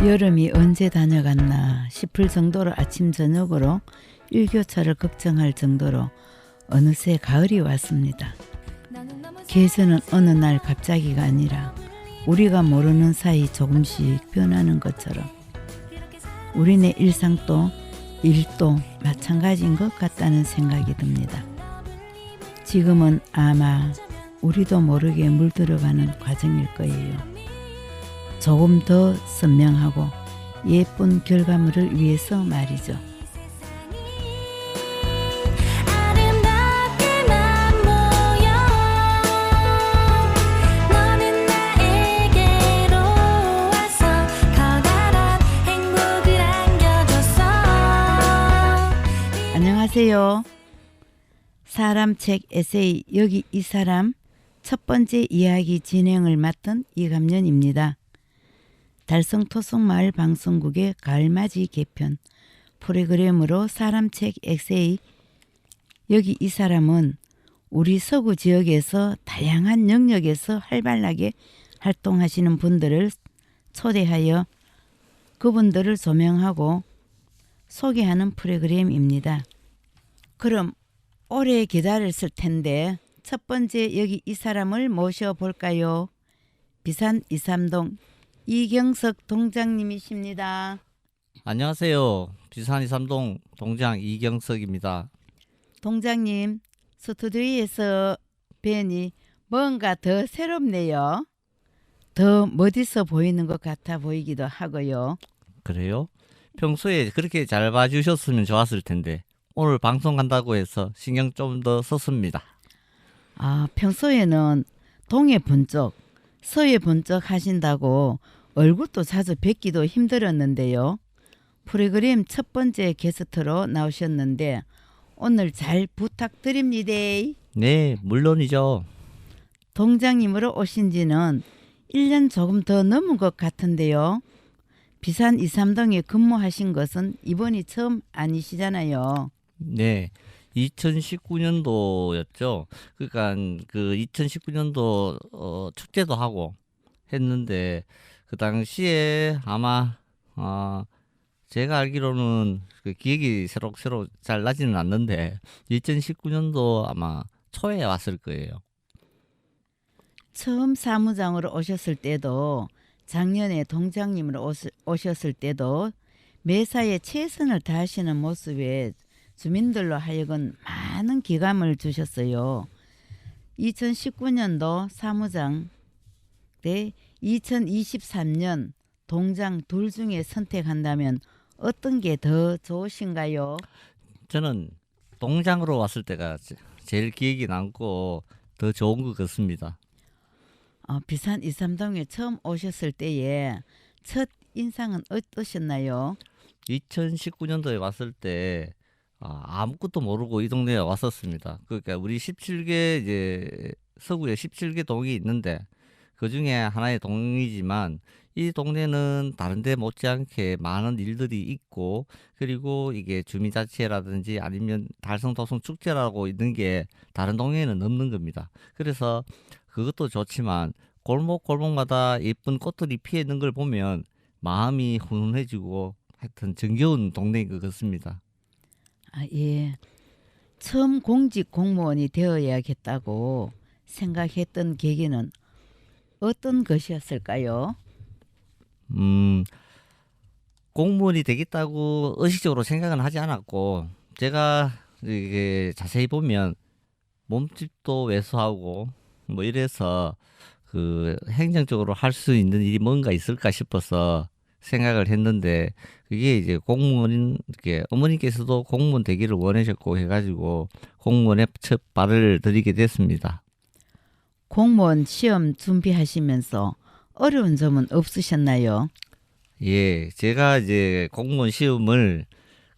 여름이 언제 다녀갔나 싶을 정도로 아침 저녁으로 일교차를 걱정할 정도로 어느새 가을이 왔습니다. 계절은 어느 날 갑자기가 아니라 우리가 모르는 사이 조금씩 변하는 것처럼 우리네 일상도 일도 마찬가지인 것 같다는 생각이 듭니다. 지금은 아마 우리도 모르게 물들어가는 과정일 거예요. 조금 더 선명하고 예쁜 결과물을 위해서 말이죠. 안녕하세요. 사람책 에세이 여기 이 사람 첫 번째 이야기 진행을 맡은 이감년입니다. 달성토성마을 방송국의 가을맞이 개편 프로그램으로 사람책 에세이 여기 이 사람은 우리 서구 지역에서 다양한 영역에서 활발하게 활동하시는 분들을 초대하여 그분들을 조명하고 소개하는 프로그램입니다. 그럼 오래 기다렸을 텐데 첫 번째 여기 이 사람을 모셔볼까요? 비산 이삼동 이경석 동장님이십니다. 안녕하세요. 비산 이삼동 동장 이경석입니다. 동장님, 스튜디오에서 뵈니 뭔가 더 새롭네요. 더 멋있어 보이는 것 같아 보이기도 하고요. 그래요? 평소에 그렇게 잘 봐주셨으면 좋았을 텐데 오늘 방송 간다고 해서 신경 좀 더 썼습니다. 평소에는 동해 번쩍, 서해 번쩍 하신다고 얼굴도 자주 뵙기도 힘들었는데요. 프로그램 첫 번째 게스트로 나오셨는데 오늘 잘 부탁드립니다. 네, 물론이죠. 동장님으로 오신 지는 1년 조금 더 넘은 것 같은데요. 비산 이삼동에 근무하신 것은 이번이 처음 아니시잖아요. 네, 2019년도였죠. 그러니까 그 2019년도 축제도 하고 했는데 그 당시에 아마 제가 알기로는 그 기억이 새록새록 잘 나지는 않는데 2019년도 아마 초에 왔을 거예요. 처음 사무장으로 오셨을 때도 작년에 동장님으로 오셨을 때도 매사에 최선을 다하시는 모습에 주민들로 하여금 많은 기감을 주셨어요. 2019년도 사무장 대 2023년 동장 둘 중에 선택한다면 어떤 게 더 좋으신가요? 저는 동장으로 왔을 때가 제일 기억이 남고 더 좋은 것 같습니다. 비산 이삼동에 처음 오셨을 때에 첫 인상은 어떠셨나요? 2019년도에 왔을 때 아무것도 모르고 이 동네에 왔었습니다. 그러니까 우리 17개 이제 서구에 17개 동이 있는데 그 중에 하나의 동이지만 이 동네는 다른 데 못지않게 많은 일들이 있고 그리고 이게 주민자치회라든지 아니면 달성도성 축제라고 있는 게 다른 동네에는 없는 겁니다. 그래서 그것도 좋지만 골목골목마다 예쁜 꽃들이 피어 있는 걸 보면 마음이 훈훈해지고 하여튼 정겨운 동네인 것 같습니다. 예. 처음 공직 공무원이 되어야겠다고 생각했던 계기는 어떤 것이었을까요? 공무원이 되겠다고 의식적으로 생각은 하지 않았고 제가 이게 자세히 보면 몸집도 왜소하고 뭐 이래서 그 행정적으로 할 수 있는 일이 뭔가 있을까 싶어서 생각을 했는데 그게 이제 공무원인 이렇게 어머니께서도 공무원 되기를 원하셨고 해가지고 공무원에 첫 발을 들이게 됐습니다. 공무원 시험 준비하시면서 어려운 점은 없으셨나요? 예, 제가 이제 공무원 시험을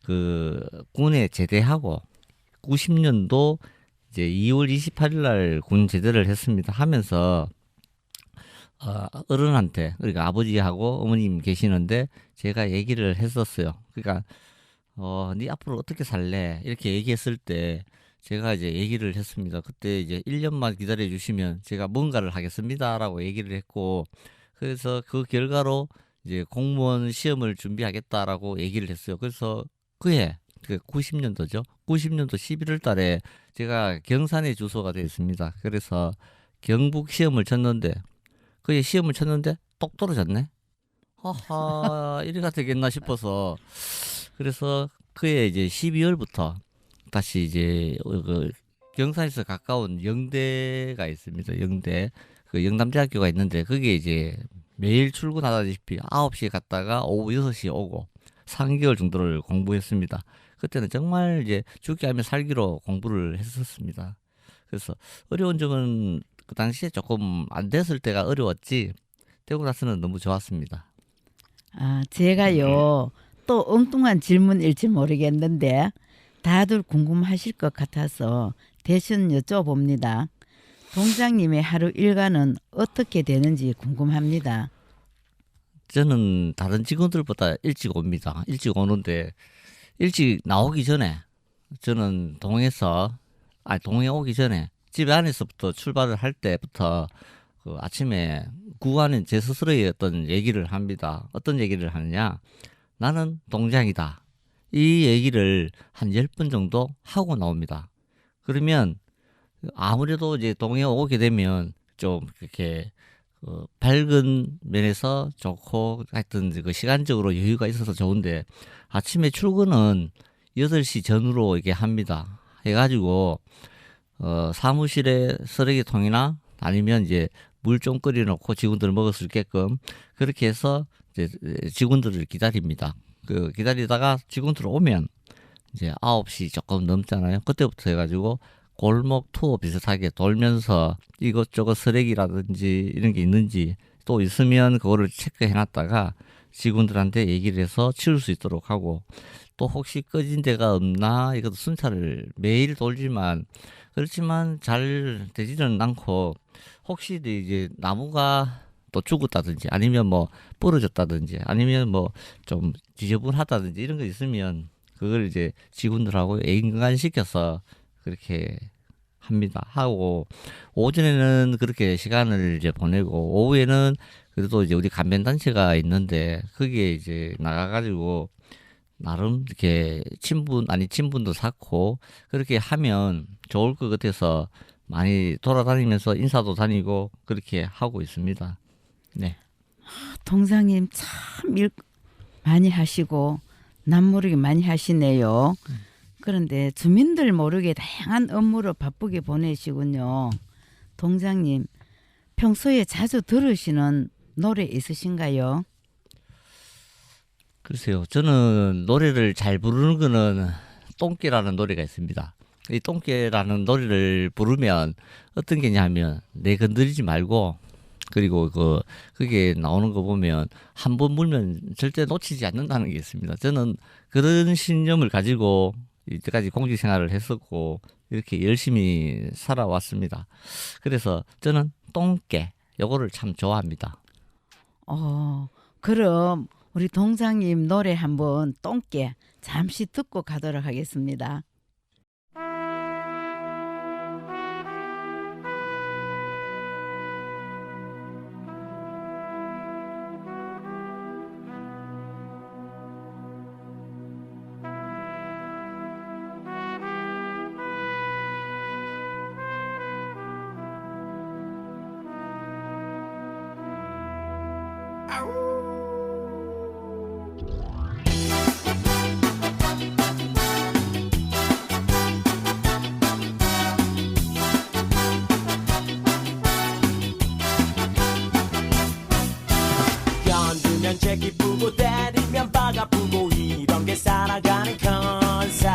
그 군에 제대하고 90년도 이제 2월 28일 날 군 제대를 했습니다. 하면서 어른한테 그러니까 아버지하고 어머님 계시는데 제가 얘기를 했었어요. 그러니까 네 앞으로 어떻게 살래? 이렇게 얘기했을 때 제가 이제 얘기를 했습니다. 그때 이제 1년만 기다려 주시면 제가 뭔가를 하겠습니다라고 얘기를 했고 그래서 그 결과로 이제 공무원 시험을 준비하겠다라고 얘기를 했어요. 그래서 그해 그 90년도죠. 90년도 11월 달에 제가 경산에 주소가 되어 있습니다. 그래서 경북 시험을 쳤는데 그해 시험을 쳤는데 똑 떨어졌네. 하하 이래가 되겠나 싶어서 그래서 그해 이제 12월부터 다시 이제 그 경산에서 가까운 영대가 있습니다. 영대 그 영남대학교가 있는데 그게 이제 매일 출근하다시피 9시에 갔다가 오후 6시에 오고 3개월 정도를 공부했습니다. 그때는 정말 이제 죽기 하며 살기로 공부를 했었습니다. 그래서 어려운 점은 그 당시에 조금 안 됐을 때가 어려웠지 되고 나서는 너무 좋았습니다. 아, 제가요, 또 엉뚱한 질문일지 모르겠는데, 다들 궁금하실 것 같아서 대신 여쭤봅니다. 동장님의 하루 일과는 어떻게 되는지 궁금합니다. 저는 다른 직원들보다 일찍 옵니다. 일찍 오는데 일찍 나오기 전에 저는 동해 오기 전에 집 안에서부터 출발을 할 때부터 그 아침에 구하는 제 스스로의 어떤 얘기를 합니다. 어떤 얘기를 하느냐? 나는 동장이다. 이 얘기를 한 10번 정도 하고 나옵니다. 그러면 아무래도 이제 동해 오게 되면 좀 이렇게 밝은 면에서 좋고 하여튼 그 시간적으로 여유가 있어서 좋은데 아침에 출근은 8시 전후로 이게 합니다. 해가지고 사무실에 쓰레기통이나 아니면 이제 물 좀 끓여놓고 직원들 먹을 수 있게끔 그렇게 해서 이제 직원들을 기다립니다. 그 기다리다가 직원들 오면 이제 9시 조금 넘잖아요. 그때부터 해가지고 골목 투어 비슷하게 돌면서 이것저것 쓰레기라든지 이런 게 있는지 또 있으면 그거를 체크해놨다가 직원들한테 얘기를 해서 치울 수 있도록 하고 또 혹시 꺼진 데가 없나 이것도 순찰을 매일 돌지만 그렇지만 잘 되지는 않고 혹시 이제 나무가 또 죽었다든지 아니면 뭐 부러졌다든지 아니면 뭐 좀 지저분하다든지 이런 거 있으면 그걸 이제 직원들하고 인간시켜서 그렇게 합니다. 하고 오전에는 그렇게 시간을 이제 보내고 오후에는 그래도 이제 우리 간변단체가 있는데 거기에 이제 나가가지고 나름 이렇게 친분도 쌓고 그렇게 하면 좋을 것 같아서 많이 돌아다니면서 인사도 다니고 그렇게 하고 있습니다. 네. 동장님 참 일 많이 하시고 남 모르게 많이 하시네요. 그런데 주민들 모르게 다양한 업무로 바쁘게 보내시군요. 동장님, 평소에 자주 들으시는 노래 있으신가요? 글쎄요. 저는 노래를 잘 부르는 거는 똥개라는 노래가 있습니다. 이 똥개라는 노래를 부르면 어떤 게냐면 내 건드리지 말고 그리고 그게 나오는 거 보면 한 번 물면 절대 놓치지 않는다는 게 있습니다. 저는 그런 신념을 가지고 이때까지 공직 생활을 했었고 이렇게 열심히 살아왔습니다. 그래서 저는 똥개 요거를 참 좋아합니다. 그럼 우리 동장님 노래 한번 똥개 잠시 듣고 가도록 하겠습니다. 견디면 제 기쁘고 때리면 바가 부고 이런 게 살아가는 컨셉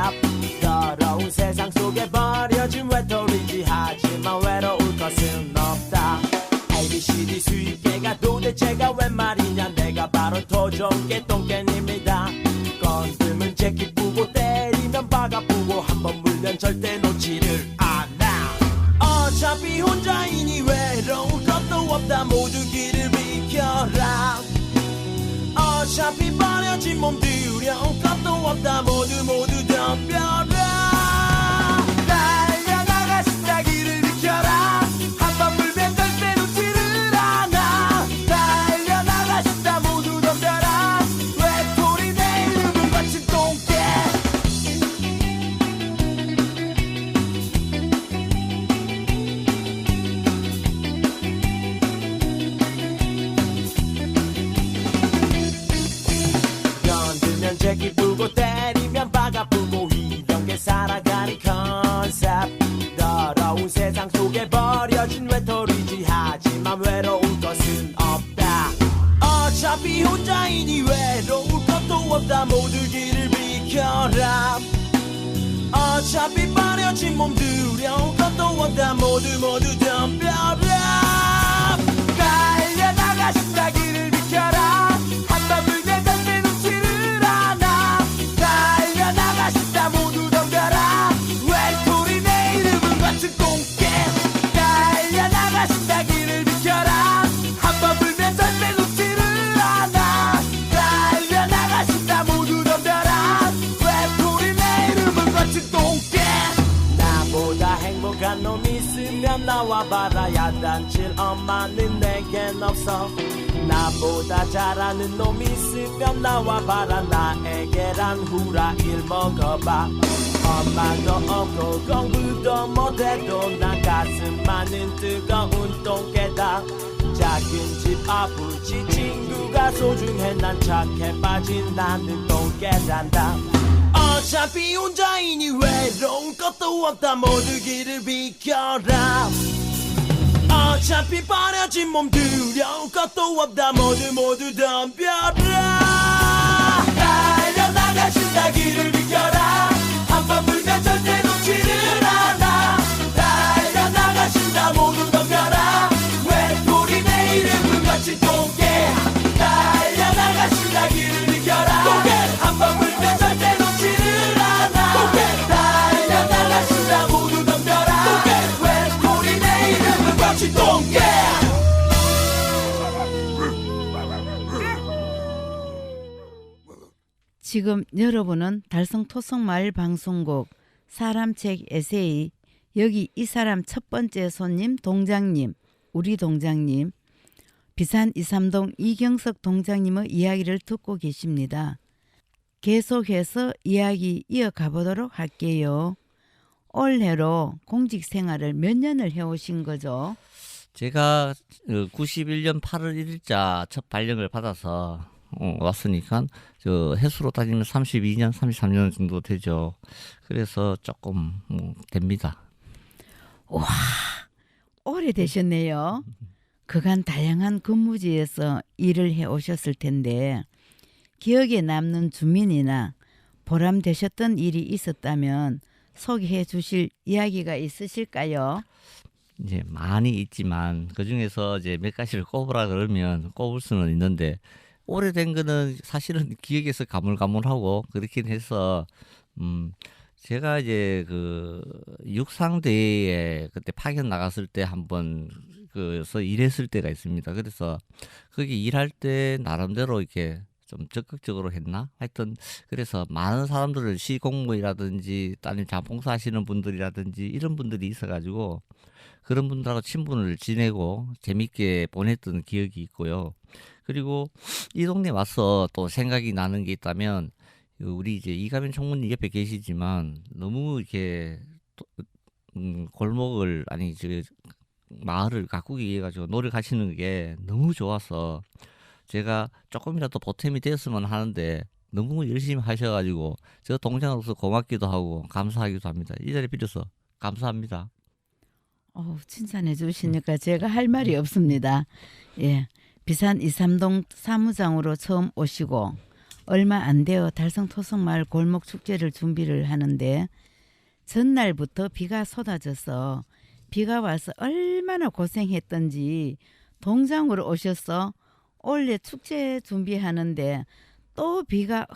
더러운 세상 속에 버려진 외톨이지 하지만 외로울 것은 없다 ABCD 수입계가 도대체가 웬 말이냐 내가 바로 토종개 똥개입니다 건들면 제 기쁘고 때리면 바가 부고 한번 물면 절대 놓지를 않아 어차피 혼자이니 외로울 것도 없다 모두 길을 비켜라 어차피 버려진 몸 두려울 것도 없다 모두 덤벼라 달려나가 싶다 길을 비켜라 한번 물면 절대 놓지를 않아 달려나가 싶다 모두 덤벼라 없다 모두 길을 비켜라 어차피 버려진 몸 두려운 것도 없다 모두 덤벼라 달려나가 싶다 길을 비켜라 한번 불면 절대 놓지를 않아 달려나가 싶다 모두 덤벼라 외톨이 내 이름은 같은 꽁깨 달려나가 싶다 길을 비켜라 한번 불면 절대 놓지를 않아 달려나가 싶다 모두 덤벼라 외톨이 내 이름은 같은 꽁깨 나보다 행복한 놈 있으면 나와봐라 야단칠 엄마는 내겐 없어 나보다 잘하는 놈 있으면 나와봐라 나에게란 후라이를 먹어봐 엄마도 없고 공부도 못해도 난 가슴 많은 뜨거운 똥개다 작은 집 아버지 친구가 소중해 난 착해 빠진 나는 똥개란다 어차피 혼자이니 외로운 것도 없다 모두 길을 비켜라 어차피 버려진 몸 두려운 것도 없다 모두 덤벼라 달려나가 싶다 길을 비켜라 한번 불면 절대 놓지를 않아 달려나가 싶다 모두 덤벼라 외톨이 내 이름은 같이 똥개 달려나가 싶다 길을 비켜라 똥개 한번 불면 절대 놓지를 않아 달려나가 싶다 모두 덤벼라 똥개 외톨이 내 이름은 같이 똥개 지금 여러분은 달성토성마을 방송국 사람책 에세이 여기 이 사람 첫 번째 손님 동장님 우리 동장님 비산 23동 이경석 동장님의 이야기를 듣고 계십니다. 계속해서 이야기 이어가 보도록 할게요. 올해로 공직 생활을 몇 년을 해오신 거죠? 제가 91년 8월 1일자 첫 발령을 받아서 왔으니까 저 해수로 따지면 32년, 33년 정도 되죠. 그래서 조금 됩니다. 와, 오래되셨네요. 그간 다양한 근무지에서 일을 해오셨을 텐데 기억에 남는 주민이나 보람되셨던 일이 있었다면 소개해 주실 이야기가 있으실까요? 이제 많이 있지만 그 중에서 이제 몇 가지를 꼽으라 그러면 꼽을 수는 있는데 오래된 거는 사실은 기억에서 가물가물하고 그렇긴 해서 제가 이제 그 육상대에 그때 파견 나갔을 때 한번 그래서 일했을 때가 있습니다. 그래서 거기 일할 때 나름대로 이렇게 좀 적극적으로 했나? 하여튼 그래서 많은 사람들을 시공무이라든지 아니면 자봉사 하시는 분들이라든지 이런 분들이 있어가지고 그런 분들하고 친분을 지내고 재밌게 보냈던 기억이 있고요. 그리고 이 동네 와서 또 생각이 나는 게 있다면 우리 이제 이가빈 총무님 옆에 계시지만 너무 이렇게 골목을 아니 저 마을을 가꾸기 위해 가지고 노력하시는 게 너무 좋아서 제가 조금이라도 보탬이 되었으면 하는데 너무 열심히 하셔가지고 저 동생으로서 고맙기도 하고 감사하기도 합니다. 이 자리 빌어서 감사합니다. 칭찬해 주시니까 제가 할 말이 없습니다. 예, 비산 23동 사무장으로 처음 오시고 얼마 안 되어 달성토성마을 골목축제를 준비를 하는데 전날부터 비가 쏟아져서 비가 와서 얼마나 고생했던지 동장으로 오셔서 원래 축제 준비하는데 또 비가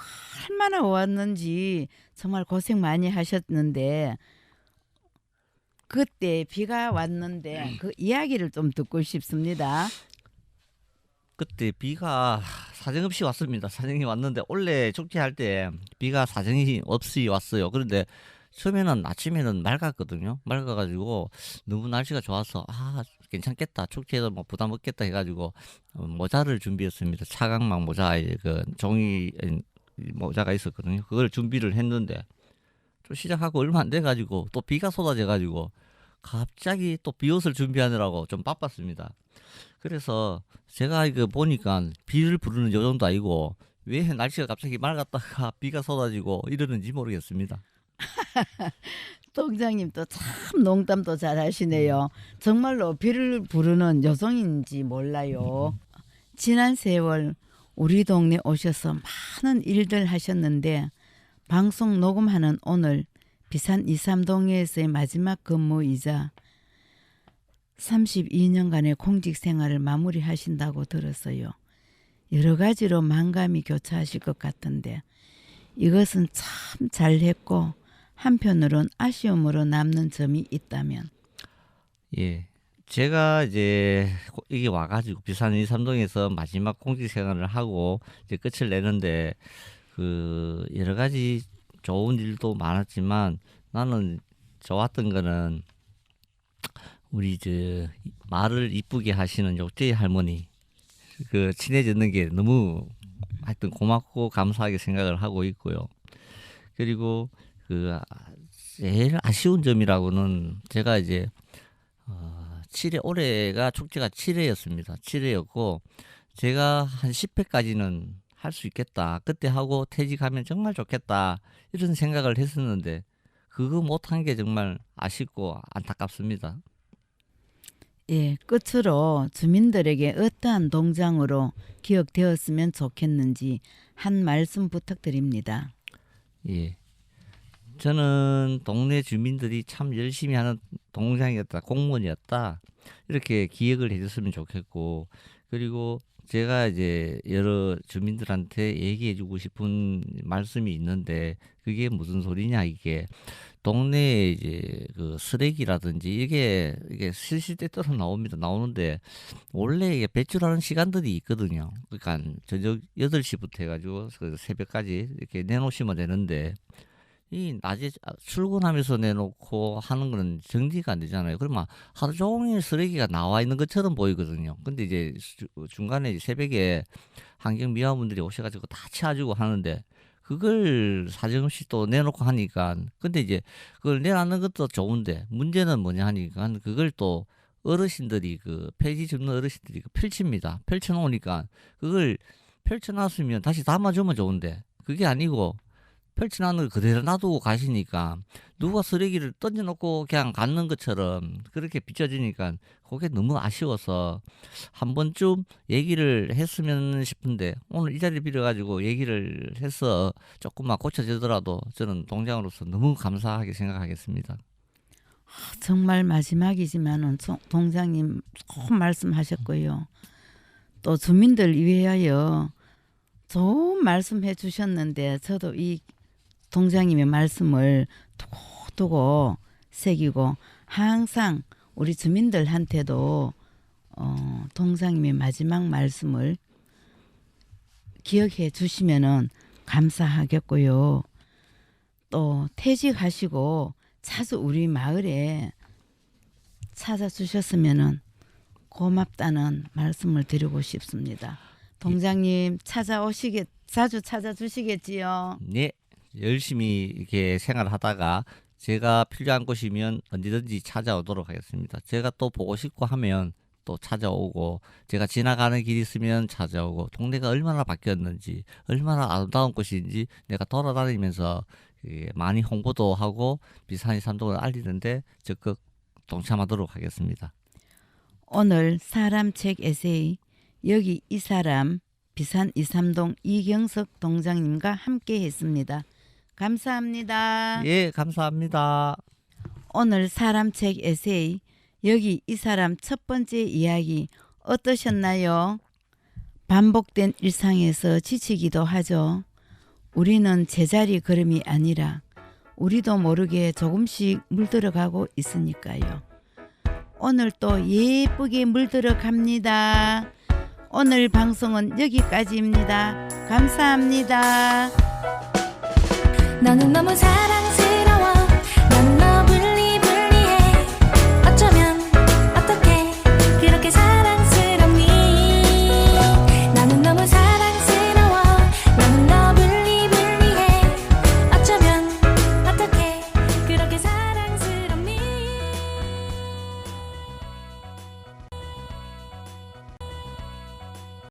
얼마나 왔는지 정말 고생 많이 하셨는데 그때 비가 왔는데 그 이야기를 좀 듣고 싶습니다. 그때 비가 사정없이 왔습니다. 사정이 왔는데 원래 축제할 때 비가 사정이 없이 왔어요. 그런데 처음에는 아침에는 맑았거든요. 맑아가지고 너무 날씨가 좋아서 괜찮겠다. 축제에서 뭐 부담 없겠다 해가지고 모자를 준비했습니다. 차광막 모자 그 종이 모자가 있었거든요. 그걸 준비를 했는데 좀 시작하고 얼마 안 돼가지고 또 비가 쏟아져가지고 갑자기 또 비옷을 준비하느라고 좀 바빴습니다. 그래서 제가 이거 보니까 비를 부르는 요정도 아니고 왜 날씨가 갑자기 맑았다가 비가 쏟아지고 이러는지 모르겠습니다. 동장님 또 참 농담도 잘하시네요. 정말로 비를 부르는 여성인지 몰라요. 지난 세월 우리 동네 오셔서 많은 일들 하셨는데 방송 녹음하는 오늘 비산 2, 3동에서의 마지막 근무이자 32년간의 공직 생활을 마무리하신다고 들었어요. 여러 가지로 만감이 교차하실 것 같은데 이것은 참 잘했고 한편으론 아쉬움으로 남는 점이 있다면. 예. 제가 이제 이게 와가지고 비산 2, 3동에서 마지막 공직 생활을 하고 이제 끝을 내는데 그 여러 가지 좋은 일도 많았지만 나는 좋았던 거는 우리 저 말을 이쁘게 하시는 욕제의 할머니 그 친해졌는 게 너무 하여튼 고맙고 감사하게 생각을 하고 있고요. 그리고 그 제일 아쉬운 점이라고는 제가 이제 7회 올해가 축제가 7회였습니다. 7회였고 제가 한 10회까지는 할 수 있겠다. 그때 하고 퇴직하면 정말 좋겠다. 이런 생각을 했었는데 그거 못한 게 정말 아쉽고 안타깝습니다. 예, 끝으로 주민들에게 어떠한 동장으로 기억되었으면 좋겠는지 한 말씀 부탁드립니다. 예. 저는 동네 주민들이 참 열심히 하는 동장이었다, 공무원이었다 이렇게 기억을 해줬으면 좋겠고 그리고 제가 이제 여러 주민들한테 얘기해주고 싶은 말씀이 있는데 그게 무슨 소리냐 이게 동네에 이제 그 쓰레기라든지 이게 실시때때로 나오는데 원래 이게 배출하는 시간들이 있거든요. 그러니까 저녁 8시부터 해가지고 그 새벽까지 이렇게 내놓으시면 되는데 이 낮에 출근하면서 내놓고 하는 거는 정리가 안 되잖아요. 그러면 하루 종일 쓰레기가 나와 있는 것처럼 보이거든요. 근데 이제 중간에 새벽에 환경미화분들이 오셔가지고 다 치워주고 하는데 그걸 사정없이 또 내놓고 하니까 근데 이제 그걸 내놨는 것도 좋은데 문제는 뭐냐 하니까 그걸 또 어르신들이 그 폐지 줍는 어르신들이 펼칩니다. 펼쳐놓으니까 그걸 펼쳐놨으면 다시 담아주면 좋은데 그게 아니고 펼쳐놓은 걸 그대로 놔두고 가시니까 누가 쓰레기를 던져놓고 그냥 갖는 것처럼 그렇게 비춰지니까 그게 너무 아쉬워서 한 번쯤 얘기를 했으면 싶은데 오늘 이 자리를 빌어가지고 얘기를 해서 조금만 고쳐지더라도 저는 동장으로서 너무 감사하게 생각하겠습니다. 정말 마지막이지만은 동장님 좋은 말씀하셨고요. 또 주민들 위하여 좋은 말씀해 주셨는데 저도 이 동장님의 말씀을 두고 새기고 항상 우리 주민들한테도 동장님의 마지막 말씀을 기억해 주시면은 감사하겠고요. 또 퇴직하시고 자주 우리 마을에 찾아주셨으면은 고맙다는 말씀을 드리고 싶습니다. 동장님 자주 찾아주시겠지요? 네, 열심히 이렇게 생활하다가 제가 필요한 곳이면 언제든지 찾아오도록 하겠습니다. 제가 또 보고 싶고 하면 또 찾아오고 제가 지나가는 길이 있으면 찾아오고 동네가 얼마나 바뀌었는지 얼마나 아름다운 곳인지 내가 돌아다니면서 많이 홍보도 하고 비산 2, 3동을 알리는데 적극 동참하도록 하겠습니다. 오늘 사람책 에세이 여기 이 사람 비산 2, 3동 이경석 동장님과 함께 했습니다. 감사합니다. 예, 감사합니다. 오늘 사람책 에세이 여기 이 사람 첫 번째 이야기 어떠셨나요? 반복된 일상에서 지치기도 하죠. 우리는 제자리 걸음이 아니라 우리도 모르게 조금씩 물들어가고 있으니까요. 오늘 또 예쁘게 물들어갑니다. 오늘 방송은 여기까지입니다. 감사합니다. 너는 너무 사랑해